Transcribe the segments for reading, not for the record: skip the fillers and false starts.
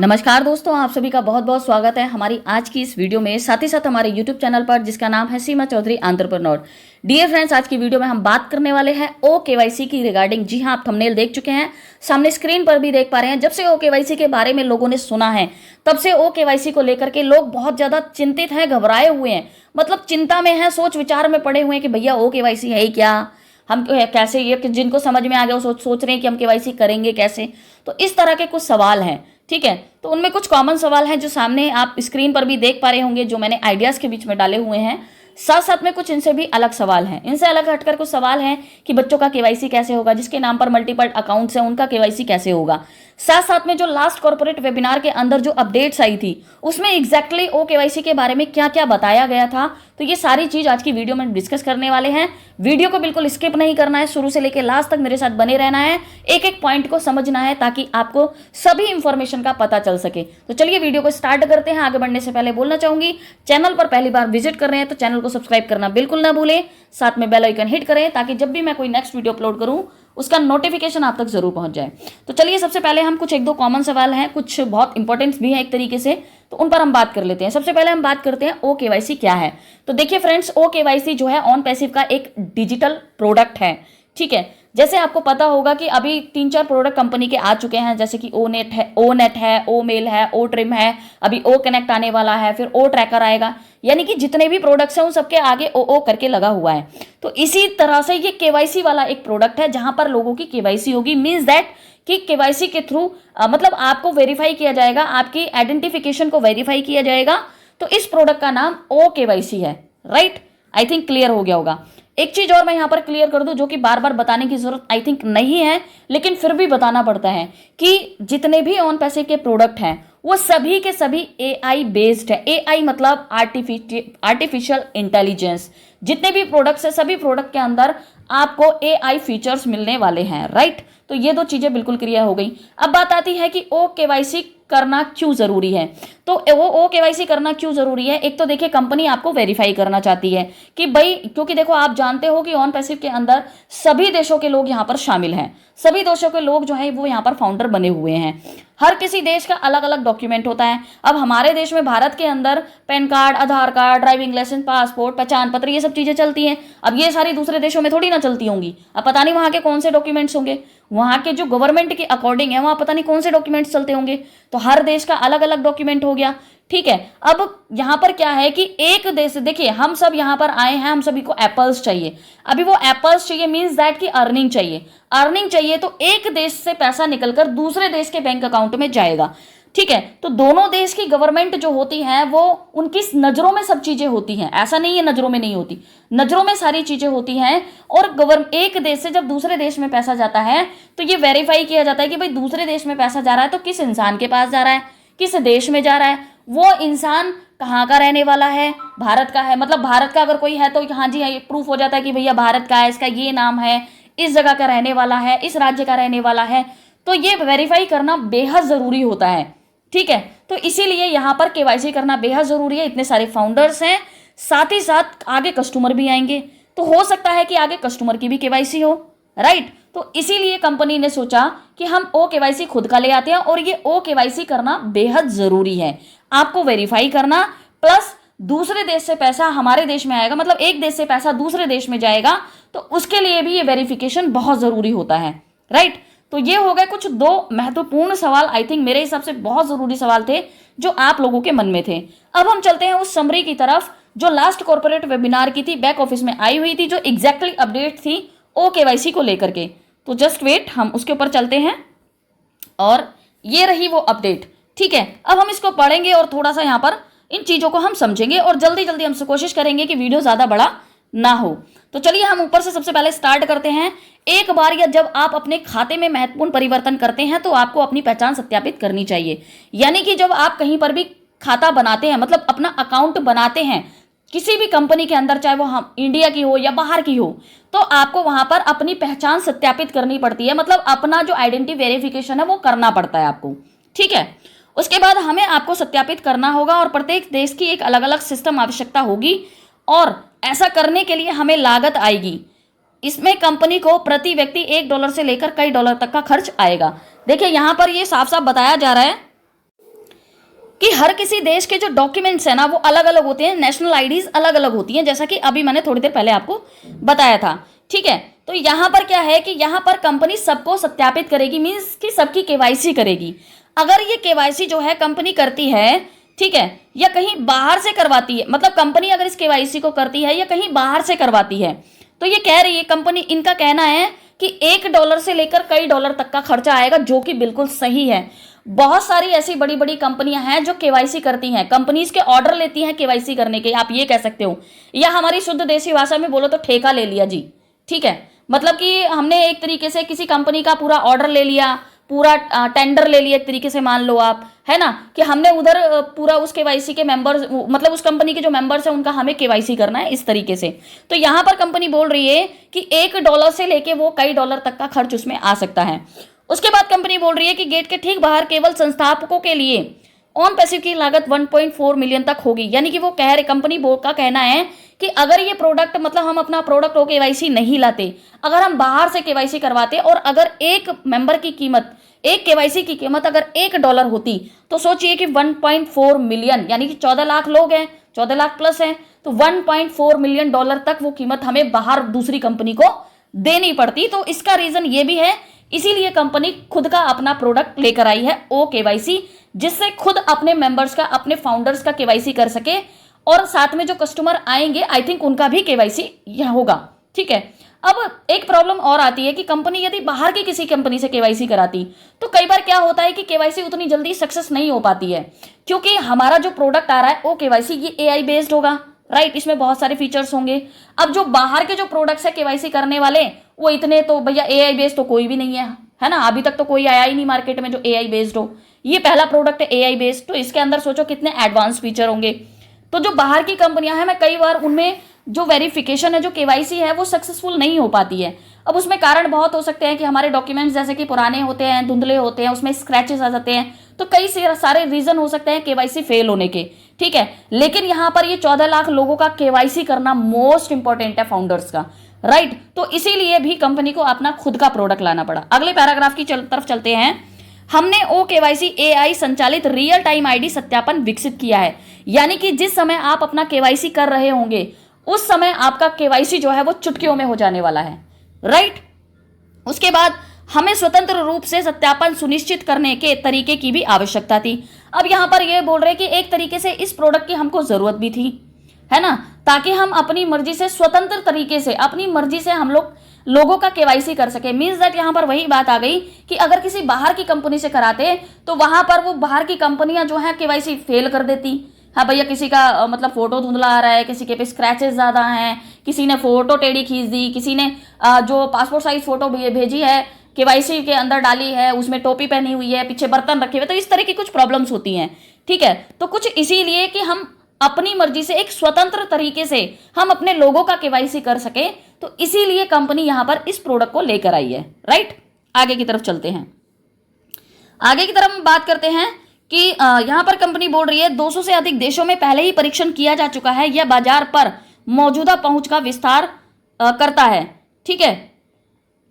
नमस्कार दोस्तों, आप सभी का बहुत बहुत स्वागत है हमारी आज की इस वीडियो में, साथ ही साथ हमारे YouTube चैनल पर जिसका नाम है सीमा चौधरी एंटरप्रेन्योर। डियर फ्रेंड्स, आज की वीडियो में हम बात करने वाले हैं OKYC की रिगार्डिंग। जी हाँ, आप थंबनेल देख चुके हैं, सामने स्क्रीन पर भी देख पा रहे हैं। जब से OKYC के बारे में लोगों ने सुना है तब से OKYC को लेकर के लोग बहुत ज्यादा चिंतित हैं, घबराए हुए हैं, मतलब चिंता में हैं, सोच विचार में पड़े हुए हैं कि भैया OKYC है ही क्या, हम कैसे, ये जिनको समझ में आ गया वो सोच रहे हैं कि हम KYC करेंगे कैसे। तो इस तरह के कुछ सवाल हैं, ठीक है। तो उनमें कुछ कॉमन सवाल हैं जो सामने आप स्क्रीन पर भी देख पा रहे होंगे, जो मैंने आइडियाज के बीच में डाले हुए हैं। साथ साथ में कुछ इनसे भी अलग सवाल हैं, इनसे अलग हटकर कुछ सवाल हैं कि बच्चों का KYC कैसे होगा, जिसके नाम पर मल्टीपल अकाउंट्स हैं उनका KYC कैसे होगा। साथ साथ में जो लास्ट कॉर्पोरेट वेबिनार के अंदर जो अपडेट्स आई थी उसमें एग्जैक्टली OKYC के बारे में क्या क्या बताया गया था, तो ये सारी चीज आज की वीडियो में डिस्कस करने वाले हैं। वीडियो को बिल्कुल स्किप नहीं करना है, शुरू से लेकर लास्ट तक मेरे साथ बने रहना है, एक एक पॉइंट को समझना है ताकि आपको सभी इंफॉर्मेशन का पता चल सके। तो चलिए वीडियो को स्टार्ट करते हैं। आगे बढ़ने से पहले बोलना चाहूंगी, चैनल पर पहली बार विजिट कर रहे हैं तो चैनल को सब्सक्राइब करना बिल्कुल ना भूलें, साथ में बेल आइकन हिट करें ताकि जब भी मैं कोई नेक्स्ट वीडियो अपलोड करूं उसका नोटिफिकेशन आप तक जरूर पहुंच जाए। तो चलिए सबसे पहले हम कुछ एक दो कॉमन सवाल हैं, कुछ बहुत इंपॉर्टेंट भी हैं एक तरीके से, तो उन पर हम बात कर लेते हैं। सबसे पहले हम बात करते हैं OKYC क्या है। तो देखिए फ्रेंड्स, OKYC जो है ऑन पैसिव का एक डिजिटल प्रोडक्ट है, ठीक है। जैसे आपको पता होगा कि अभी 3-4 प्रोडक्ट कंपनी के आ चुके हैं, जैसे कि ओनेट है, ओनेट है, ओमेल है, ओट्रिम है, अभी OConnect आने वाला है, फिर OTracker आएगा, यानी कि जितने भी प्रोडक्ट्स हैं उन सबके आगे ओ करके लगा हुआ है। तो इसी तरह से ये KYC वाला एक प्रोडक्ट है जहां पर लोगों की KYC होगी, मीन्स दैट कि KYC के थ्रू मतलब आपको वेरीफाई किया जाएगा, आपकी आइडेंटिफिकेशन को वेरीफाई किया जाएगा। तो इस प्रोडक्ट का नाम OKYC है, राइट। आई थिंक क्लियर हो गया होगा। एक चीज और मैं यहां पर क्लियर कर दूं, जो कि बार बार बताने की जरूरत आई थिंक नहीं है, लेकिन फिर भी बताना पड़ता है कि जितने भी ऑन पैसिव के प्रोडक्ट हैं वो सभी के सभी AI बेस्ड है। AI मतलब आर्टिफिशियल इंटेलिजेंस। जितने भी प्रोडक्ट्स है सभी प्रोडक्ट के अंदर आपको AI फीचर्स मिलने वाले हैं, राइट। तो ये दो चीजें बिल्कुल क्लियर हो गई। अब बात आती है कि OKYC करना क्यों जरूरी है। तो वो OKYC करना क्यों जरूरी है, एक तो देखिए कंपनी आपको वेरीफाई करना चाहती है कि भाई, क्योंकि देखो आप जानते हो कि ऑन पैसिव के अंदर सभी देशों के लोग यहाँ पर शामिल हैं, सभी देशों के लोग जो है वो यहाँ पर फाउंडर बने हुए हैं। हर किसी देश का अलग अलग डॉक्यूमेंट होता है। अब हमारे देश में, भारत के अंदर पैन कार्ड, आधार कार्ड, ड्राइविंग लाइसेंस, पासपोर्ट, पहचान पत्र, ये सब चीजें चलती हैं। अब ये सारी दूसरे देशों में थोड़ी ना चलती होंगी। अब पता नहीं वहां के कौन से डॉक्यूमेंट्स होंगे, वहां के जो गवर्नमेंट के अकॉर्डिंग है वहां पता नहीं कौन से डॉक्यूमेंट्स चलते होंगे। तो हर देश का अलग अलग डॉक्यूमेंट हो गया, ठीक है। अब यहां पर क्या है कि एक देश, देखिए हम सब यहां पर आए हैं, हम सभी को एप्पल्स चाहिए। अभी वो एप्पल्स चाहिए मींस दैट की अर्निंग चाहिए, अर्निंग चाहिए तो एक देश से पैसा निकलकर दूसरे देश के बैंक अकाउंट में जाएगा, ठीक है। तो दोनों देश की गवर्नमेंट जो होती है वो उनकी नजरों में सब चीजें होती हैं, ऐसा नहीं है नजरों में नहीं होती, नजरों में सारी चीजें होती हैं। और एक देश से जब दूसरे देश में पैसा जाता है तो ये वेरीफाई किया जाता है कि भाई दूसरे देश में पैसा जा रहा है तो किस इंसान के पास जा रहा है, किस देश में जा रहा है, वो इंसान कहाँ का रहने वाला है, भारत का है, मतलब भारत का अगर कोई है तो हाँ जी, हाँ, ये प्रूफ हो जाता है कि भैया भारत का है, इसका ये नाम है, इस जगह का रहने वाला है, इस राज्य का रहने वाला है। तो ये वेरीफाई करना बेहद जरूरी होता है, ठीक है। तो इसीलिए यहां पर KYC करना बेहद जरूरी है। इतने सारे फाउंडर्स हैं, साथ ही साथ आगे कस्टमर भी आएंगे, तो हो सकता है कि आगे कस्टमर की भी KYC हो, राइट। तो इसीलिए कंपनी ने सोचा कि हम OKYC खुद का ले आते हैं, और ये OKYC करना बेहद जरूरी है। आपको वेरीफाई करना प्लस दूसरे देश से पैसा हमारे देश में आएगा, मतलब एक देश से पैसा दूसरे देश में जाएगा, तो उसके लिए भी ये वेरिफिकेशन बहुत जरूरी होता है, राइट। तो ये हो गए कुछ दो महत्वपूर्ण सवाल, आई थिंक मेरे हिसाब से बहुत जरूरी सवाल थे जो आप लोगों के मन में थे। अब हम चलते हैं उस समरी की तरफ जो लास्ट कॉर्पोरेट वेबिनार की थी, बैक ऑफिस में आई हुई थी, जो एग्जैक्टली अपडेट थी OKYC को लेकर के। तो जस्ट वेट, हम उसके ऊपर चलते हैं, और ये रही वो अपडेट, ठीक है। अब हम इसको पढ़ेंगे और थोड़ा सा यहाँ पर इन चीजों को हम समझेंगे, और जल्दी जल्दी हमसे कोशिश करेंगे कि वीडियो ज्यादा बड़ा ना हो। तो चलिए हम ऊपर से सबसे पहले स्टार्ट करते हैं। एक बार या जब आप अपने खाते में महत्वपूर्ण परिवर्तन करते हैं तो आपको अपनी पहचान सत्यापित करनी चाहिए। यानी कि जब आप कहीं पर भी खाता बनाते हैं, मतलब अपना अकाउंट बनाते हैं किसी भी कंपनी के अंदर, चाहे वो हम इंडिया की हो या बाहर की हो, तो आपको वहां पर अपनी पहचान सत्यापित करनी पड़ती है, मतलब अपना जो आइडेंटिटी वेरिफिकेशन है वो करना पड़ता है आपको, ठीक है। उसके बाद हमें आपको सत्यापित करना होगा, और प्रत्येक देश की एक अलग अलग सिस्टम आवश्यकता होगी, और ऐसा करने के लिए हमें लागत आएगी। इसमें कंपनी को प्रति व्यक्ति $1 से लेकर कई डॉलर तक का खर्च आएगा। देखिए यहां पर ये साफ साफ बताया जा रहा है कि हर किसी देश के जो डॉक्यूमेंट्स है ना वो अलग अलग होते हैं, नेशनल आईडीज अलग अलग होती हैं, जैसा कि अभी मैंने थोड़ी देर पहले आपको बताया था। ठीक है, तो यहां पर क्या है कि यहां पर कंपनी सबको सत्यापित करेगी, मींस कि सबकी केवाईसी करेगी। अगर ये केवाईसी जो है कंपनी करती है, ठीक है, या कहीं बाहर से करवाती है, मतलब कंपनी अगर इस केवाईसी को करती है या कहीं बाहर से करवाती है, तो ये कह रही है कंपनी, इनका कहना है कि $1 से लेकर कई डॉलर तक का खर्चा आएगा, जो कि बिल्कुल सही है। बहुत सारी ऐसी बड़ी बड़ी कंपनियां हैं जो केवाईसी करती हैं, कंपनीज के ऑर्डर लेती हैं केवाईसी करने के, आप ये कह सकते हो, या हमारी शुद्ध देसी भाषा में बोलो तो ठेका ले लिया जी। ठीक है, मतलब कि हमने एक तरीके से किसी कंपनी का पूरा ऑर्डर ले लिया, पूरा टेंडर ले लिया, एक तरीके से मान लो आप, है ना, कि हमने उधर पूरा उस केवाईसी के मेंबर्स, मतलब उस कंपनी के जो मेंबर्स हैं उनका हमें केवाईसी करना है, इस तरीके से। तो यहां पर कंपनी बोल रही है कि $1 से लेके वो कई डॉलर तक का खर्च उसमें आ सकता है। उसके बाद कंपनी बोल रही है कि गेट के ठीक बाहर केवल संस्थापकों के लिए ऑन पैसिव की लागत 1.4 मिलियन तक होगी। यानी कि वो कह रहे, कंपनी का कहना है कि अगर ये प्रोडक्ट, मतलब हम अपना प्रोडक्ट हो केवाईसी नहीं लाते, अगर हम बाहर से केवाईसी करवाते और अगर एक मेंबर की कीमत, एक केवाईसी की कीमत अगर $1 होती, तो सोचिए कि 1.4 मिलियन, यानी कि 14 लाख लोग हैं, 14 लाख प्लस हैं, तो $1.4 मिलियन तक वो कीमत हमें बाहर दूसरी कंपनी को देनी पड़ती। तो इसका रीजन ये भी है, इसीलिए कंपनी खुद का अपना प्रोडक्ट लेकर आई है ओ केवाईसी, जिससे खुद अपने मेंबर्स का, अपने फाउंडर्स का केवाईसी कर सके, और साथ में जो कस्टमर आएंगे आई थिंक उनका भी केवाईसी होगा। ठीक है, अब एक प्रॉब्लम और आती है कि कंपनी यदि बाहर की किसी कंपनी से केवाईसी कराती, तो कई बार क्या होता है कि केवाईसी उतनी जल्दी सक्सेस नहीं हो पाती है, क्योंकि हमारा जो प्रोडक्ट आ रहा है ओ केवाईसी ये AI बेस्ड होगा, राइट, इसमें बहुत सारे फीचर्स होंगे। अब जो बाहर के जो प्रोडक्ट्स है केवाईसी करने वाले, वो इतने तो भैया AI बेस्ड तो कोई भी नहीं है ना, अभी तक तो कोई आया ही नहीं मार्केट में जो AI बेस्ड हो। ये पहला प्रोडक्ट है AI बेस्ड, तो इसके अंदर सोचो कितने एडवांस फीचर होंगे। तो जो बाहर की कंपनियां हैं, मैं कई बार उनमें जो वेरिफिकेशन है, जो केवाईसी है, वो सक्सेसफुल नहीं हो पाती है। अब उसमें कारण बहुत हो सकते हैं कि हमारे डॉक्यूमेंट्स जैसे कि पुराने होते हैं, धुंधले होते हैं, उसमें स्क्रैचेस आ जाते हैं, तो कई सारे रीजन हो सकते हैं केवाईसी फेल होने के। ठीक है, लेकिन यहां पर ये 14 लाख लोगों का केवाईसी करना मोस्ट इंपॉर्टेंट है फाउंडर्स का, राइट। तो इसीलिए भी कंपनी को अपना खुद का प्रोडक्ट लाना पड़ा। अगले पैराग्राफ की तरफ चलते हैं। हमने ओ केवाईसी AI संचालित रियल टाइम ID सत्यापन विकसित किया है, यानी कि जिस समय आप अपना केवाईसी कर रहे होंगे उस समय आपका केवाईसी जो है वो चुटकियों में हो जाने वाला है, राइट। उसके बाद हमें स्वतंत्र रूप से सत्यापन सुनिश्चित करने के तरीके की भी आवश्यकता थी। अब यहां पर ये बोल रहे कि एक तरीके से इस प्रोडक्ट की हमको जरूरत भी थी, है ना, ताकि हम अपनी मर्जी से, स्वतंत्र तरीके से, अपनी मर्जी से हम लोगों का केवाईसी कर सके। मींस दैट यहां पर वही बात आ गई कि अगर किसी बाहर की कंपनी से कराते तो वहां पर वो बाहर की कंपनियां जो है केवाईसी फेल कर देती। हाँ भैया, किसी का मतलब फोटो धुंधला आ रहा है, किसी के पे स्क्रैचेस ज्यादा हैं, किसी ने फोटो टेढ़ी खींच दी, किसी ने जो पासपोर्ट साइज फोटो भेजी है केवाईसी के अंदर डाली है, उसमें टोपी पहनी हुई है, पीछे बर्तन रखे हुए, तो इस तरह की कुछ प्रॉब्लम्स होती हैं। ठीक है, तो कुछ इसीलिए कि हम अपनी मर्जी से एक स्वतंत्र तरीके से हम अपने लोगों का केवाईसी कर सके, तो इसीलिए कंपनी यहां पर इस प्रोडक्ट को लेकर आई है, राइट। आगे की तरफ चलते हैं। आगे की तरफ हम बात करते हैं कि यहां पर कंपनी बोल रही है 200 से अधिक देशों में पहले ही परीक्षण किया जा चुका है, यह बाजार पर मौजूदा पहुंच का विस्तार करता है। ठीक है,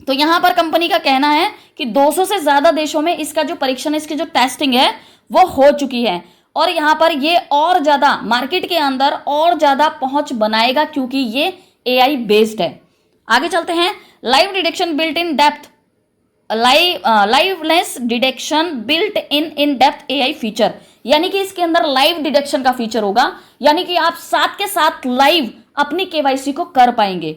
तो यहां पर कंपनी का कहना है कि 200 से ज्यादा देशों में इसका जो परीक्षण, इसकी जो टेस्टिंग है वो हो चुकी है, और यहां पर ये और ज्यादा मार्केट के अंदर और ज्यादा पहुंच बनाएगा, क्योंकि ये AI बेस्ड है। आगे चलते हैं। Live detection built in depth, liveness detection built in depth AI feature, यानी कि इसके अंदर लाइव डिटेक्शन का फीचर होगा, यानी कि आप साथ के साथ लाइव अपनी केवाईसी को कर पाएंगे।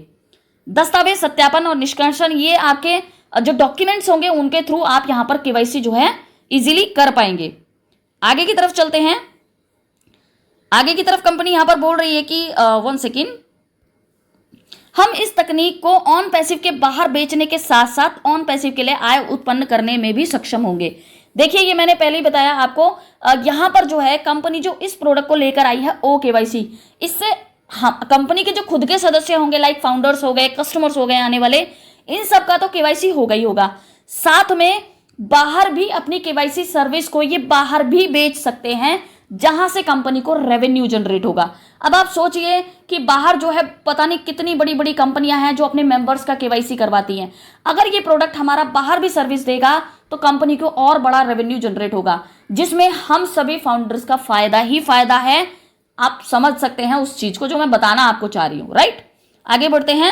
दस्तावेज सत्यापन और निष्कर्षण, ये आपके जो डॉक्यूमेंट्स होंगे उनके थ्रू आप यहां पर केवाईसी जो है इजीली कर पाएंगे। आगे की तरफ चलते हैं। आगे की तरफ कंपनी यहां पर बोल रही है कि 1 सेकेंड, हम इस तकनीक को ऑन पैसिव के बाहर बेचने के साथ साथ ऑन पैसिव के लिए आय उत्पन्न करने में भी सक्षम होंगे। देखिए, ये मैंने पहले ही बताया आपको, यहां पर जो है कंपनी जो इस प्रोडक्ट को लेकर आई है ओ केवाईसी, इससे कंपनी के जो खुद के सदस्य होंगे, लाइक फाउंडर्स हो गए, कस्टमर्स हो गए आने वाले, इन सब का तो केवाईसी होगा ही होगा, साथ में बाहर भी अपनी केवाईसी सर्विस को ये बाहर भी बेच सकते हैं, जहां से कंपनी को रेवेन्यू जनरेट होगा। अब आप सोचिए कि बाहर जो है पता नहीं कितनी बड़ी बड़ी कंपनियां हैं जो अपने मेंबर्स का केवाईसी करवाती हैं। अगर ये प्रोडक्ट हमारा बाहर भी सर्विस देगा तो कंपनी को और बड़ा रेवेन्यू जनरेट होगा, जिसमें हम सभी फाउंडर्स का फायदा ही फायदा है। आप समझ सकते हैं उस चीज को जो मैं बताना आपको चाह रही हूं, राइट। आगे बढ़ते हैं।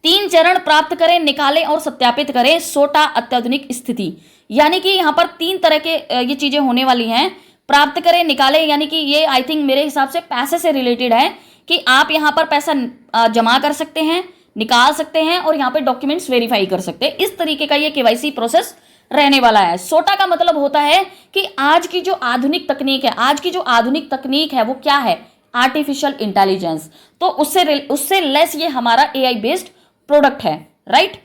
3 चरण प्राप्त करें, निकालें और सत्यापित करें सोटा अत्याधुनिक स्थिति। यानी कि यहां पर 3 तरह के ये चीजें होने वाली हैं। प्राप्त करें, निकालें, यानी कि ये आई थिंक मेरे हिसाब से पैसे से रिलेटेड है कि आप यहां पर पैसा जमा कर सकते हैं, निकाल सकते हैं और यहां पे डॉक्यूमेंट्स वेरीफाई कर सकते हैं। इस तरीके का ये केवाईसी प्रोसेस रहने वाला है। सोटा का मतलब होता है कि आज की जो आधुनिक तकनीक है वो क्या है, आर्टिफिशियल इंटेलिजेंस। तो उससे लेस ये हमारा एआई बेस्ड प्रोडक्ट है, राइट।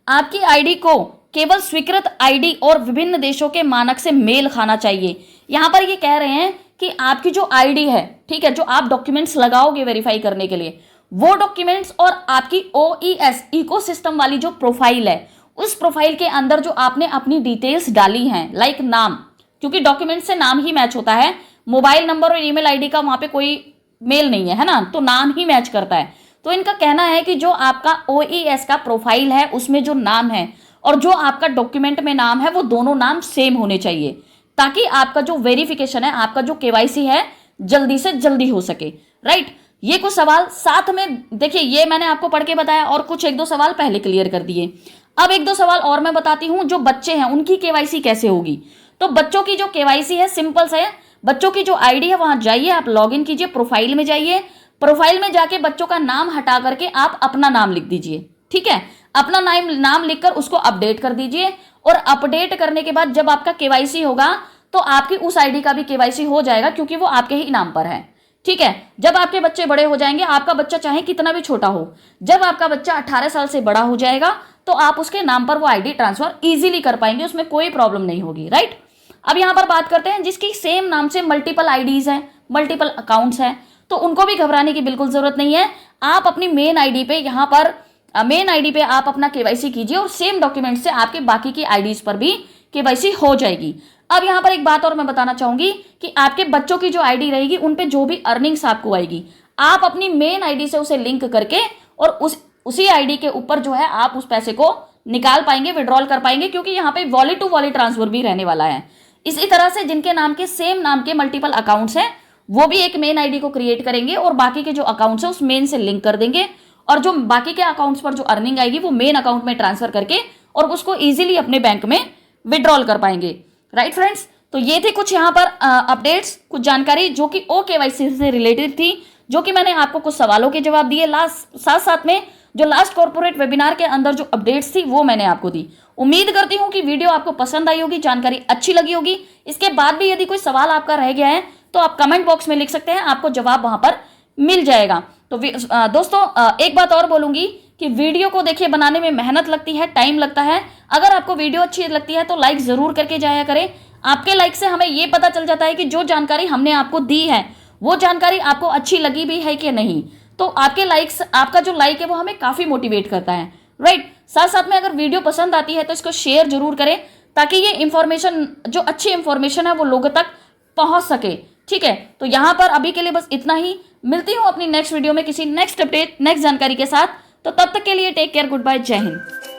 आपकी आईडी को केवल स्वीकृत आईडी और विभिन्न देशों के मानक से मेल खाना चाहिए। यहां पर ये कह रहे हैं कि आपकी जो आईडी है, ठीक है, जो आप डॉक्यूमेंट्स लगाओगे वेरीफाई करने के लिए, वो डॉक्यूमेंट्स और आपकी ओईएस इकोसिस्टम वाली जो प्रोफाइल है, उस प्रोफाइल के अंदर जो आपने अपनी डिटेल्स डाली हैं, लाइक नाम, क्योंकि डॉक्यूमेंट से नाम ही मैच होता है, मोबाइल नंबर और ईमेल आईडी का वहां पे कोई मेल नहीं है ना, तो नाम ही मैच करता है। तो इनका कहना है कि जो आपका ओईएस का प्रोफाइल है उसमें जो नाम है और जो आपका डॉक्यूमेंट में नाम है वो दोनों नाम सेम होने चाहिए, ताकि आपका जो वेरिफिकेशन है, आपका जो केवाईसी है, जल्दी से जल्दी हो सके, राइट। ये कुछ सवाल साथ में देखिए, ये मैंने आपको पढ़ के बताया और कुछ 1-2 सवाल पहले क्लियर कर दिए। अब 1-2 सवाल और मैं बताती हूं। जो बच्चे हैं उनकी केवाईसी कैसे होगी। तो बच्चों की जो केवाईसी है सिंपल से है। बच्चों की जो आईडी है वहां जाइए, आप लॉगिन कीजिए, प्रोफाइल में जाइए, प्रोफाइल में जाके बच्चों का नाम हटा करके आप अपना नाम लिख दीजिए, ठीक है। अपना नाम लिखकर उसको अपडेट कर दीजिए और अपडेट करने के बाद जब आपका केवाईसी होगा तो आपकी उस आईडी का भी केवाईसी हो जाएगा, क्योंकि वो आपके ही नाम पर है, ठीक है। जब आपके बच्चे बड़े हो जाएंगे, आपका बच्चा चाहे कितना भी छोटा हो, जब आपका बच्चा 18 साल से बड़ा हो जाएगा तो आप उसके नाम पर वो आईडी ट्रांसफर इजीली कर पाएंगे, उसमें कोई प्रॉब्लम नहीं होगी, राइट। अब यहां पर बात करते हैं जिसकी सेम नाम से मल्टीपल आईडीज हैं, मल्टीपल अकाउंट्स हैं, तो उनको भी घबराने की बिल्कुल जरूरत नहीं है। आप अपनी मेन आईडी पे आप अपना केवाईसी कीजिए और सेम डॉक्यूमेंट से आपके बाकी की आईडीज पर भी केवाईसी हो जाएगी। अब यहां पर एक बात और मैं बताना चाहूंगी कि आपके बच्चों की जो आईडी रहेगी उन पे जो भी अर्निंग्स आपको आएगी, आप अपनी मेन आईडी से उसे लिंक करके और उसी आईडी के ऊपर जो है आप उस पैसे को निकाल पाएंगे, विड्रॉल कर पाएंगे, क्योंकि यहाँ पे वॉलेट टू वॉलेट ट्रांसफर भी रहने वाला है। इसी तरह से जिनके नाम के सेम नाम के मल्टीपल अकाउंट्स हैं वो भी एक मेन आईडी को क्रिएट करेंगे और बाकी के जो अकाउंट्स है उस मेन से लिंक कर देंगे और जो बाकी के अकाउंट्स पर जो अर्निंग आएगी वो मेन अकाउंट में ट्रांसफर करके और उसको इजीली अपने बैंक में विड्रॉल कर पाएंगे, राइट फ्रेंड्स। तो ये थे कुछ यहाँ पर अपडेट्स, कुछ जानकारी जो कि ओकेवाईसी से रिलेटेड थी, जो कि मैंने आपको कुछ सवालों के जवाब दिए। साथ में जो लास्ट कॉर्पोरेट वेबिनार के अंदर जो अपडेट्स थी वो मैंने आपको दी। उम्मीद करती हूँ कि वीडियो आपको पसंद आई होगी, जानकारी अच्छी लगी होगी। इसके बाद भी यदि कोई सवाल आपका रह गया है तो आप कमेंट बॉक्स में लिख सकते हैं, आपको जवाब वहां पर मिल जाएगा। तो दोस्तों एक बात और बोलूंगी कि वीडियो को देखिए बनाने में मेहनत लगती है, टाइम लगता है। अगर आपको वीडियो अच्छी लगती है तो लाइक जरूर करके जाया करें। आपके लाइक से हमें ये पता चल जाता है कि जो जानकारी हमने आपको दी है वो जानकारी आपको अच्छी लगी भी है कि नहीं। तो आपके लाइक्स, आपका जो लाइक है वो हमें काफी मोटिवेट करता है, राइट। साथ में अगर वीडियो पसंद आती है तो इसको शेयर जरूर करें, ताकि ये इंफॉर्मेशन, जो अच्छी इंफॉर्मेशन है वो लोगों तक पहुंच सके, ठीक है। तो यहां पर अभी के लिए बस इतना ही। मिलती हूं अपनी नेक्स्ट वीडियो में किसी नेक्स्ट अपडेट, नेक्स्ट जानकारी के साथ। तो तब तक के लिए टेक केयर, गुड बाय, जय हिंद।